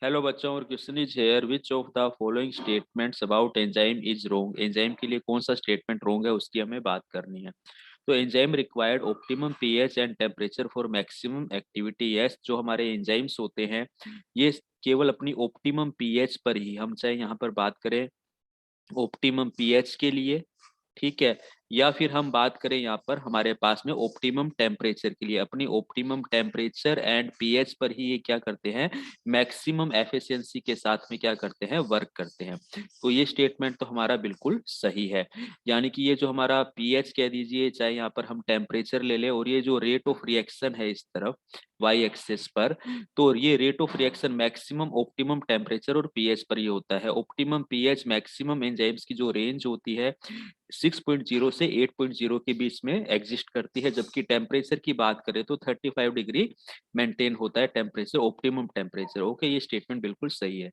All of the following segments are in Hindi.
हेलो बच्चों, और question is here, which of the following statements about enzyme is wrong. Enzyme के लिए कौन सा स्टेटमेंट रोंग है उसकी हमें बात करनी है। तो enzyme required optimum pH and temperature for maximum activity. Yes, जो हमारे एंजाइम्स होते हैं ये केवल अपनी ऑप्टिमम पीएच पर ही, हम चाहे यहाँ पर बात करें ऑप्टिमम पीएच के लिए, ठीक है, या फिर हम बात करें यहाँ पर हमारे पास में ऑप्टिमम टेम्परेचर के लिए, अपनी ऑप्टिमम टेम्परेचर एंड पीएच पर ही ये क्या करते हैं, मैक्सिमम एफिशिएंसी के साथ में क्या करते हैं, वर्क करते हैं। तो ये स्टेटमेंट तो हमारा बिल्कुल सही है। यानी कि ये जो हमारा पीएच कह दीजिए, चाहे यहाँ पर हम टेम्परेचर ले लें, और ये जो रेट ऑफ रिएक्शन है इस तरफ वाई एक्सिस पर, तो ये rate of reaction maximum optimum temperature और पीएच पर ही होता है। ऑप्टिमम पीएच मैक्सिमम एंजाइम्स की जो रेंज होती है 6.0 से 8.0 के बीच में एग्जिस्ट करती है, जबकि टेम्परेचर की बात करें तो 35 डिग्री मेंटेन होता है टेम्परेचर, ऑप्टिमम टेम्परेचर। ओके, ये स्टेटमेंट बिल्कुल सही है।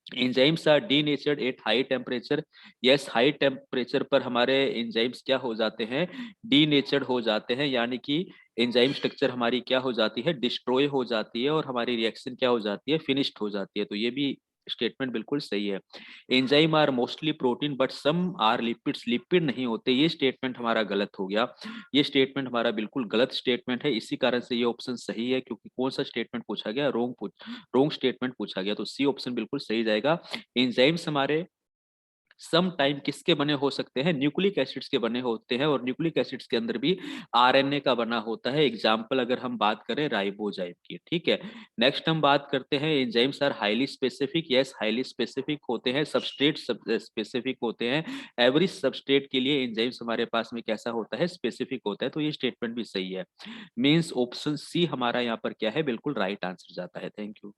Enzymes are denatured at high temperature. Yes, high temperature पर हमारे एंजाइम्स क्या हो जाते हैं, डीनेचर्ड हो जाते हैं, यानी कि एंजाइम स्ट्रक्चर हमारी क्या हो जाती है, डिस्ट्रॉय हो जाती है, और हमारी रिएक्शन क्या हो जाती है, फिनिश्ड हो जाती है। तो ये भी स्टेटमेंट बिल्कुल सही है। Enzyme are mostly protein but some are lipids. Lipid नहीं होते, ये स्टेटमेंट हमारा गलत हो गया। ये स्टेटमेंट हमारा बिल्कुल गलत स्टेटमेंट है, इसी कारण से ये ऑप्शन सही है, क्योंकि कौन सा स्टेटमेंट पूछा गया, रोंग स्टेटमेंट पूछा गया। तो सी ऑप्शन बिल्कुल सही जाएगा। एंजाइम्स हमारे सम टाइम किसके बने हो सकते हैं, न्यूक्लिक एसिड्स के बने होते हैं, और न्यूक्लिक एसिड्स के अंदर भी आरएनए का बना होता है। एग्जाम्पल अगर हम बात करें राइबोजाइम की, ठीक है। नेक्स्ट हम बात करते हैं, enzymes are highly specific. Yes, highly specific होते हैं, सबस्ट्रेट स्पेसिफिक होते हैं। एवरी सबस्ट्रेट के लिए एंजाइम्स हमारे पास में कैसा होता है, स्पेसिफिक होता है। तो ये स्टेटमेंट भी सही है। मीन्स ऑप्शन सी हमारा यहाँ पर क्या है, बिल्कुल राइट आंसर जाता है। Thank you.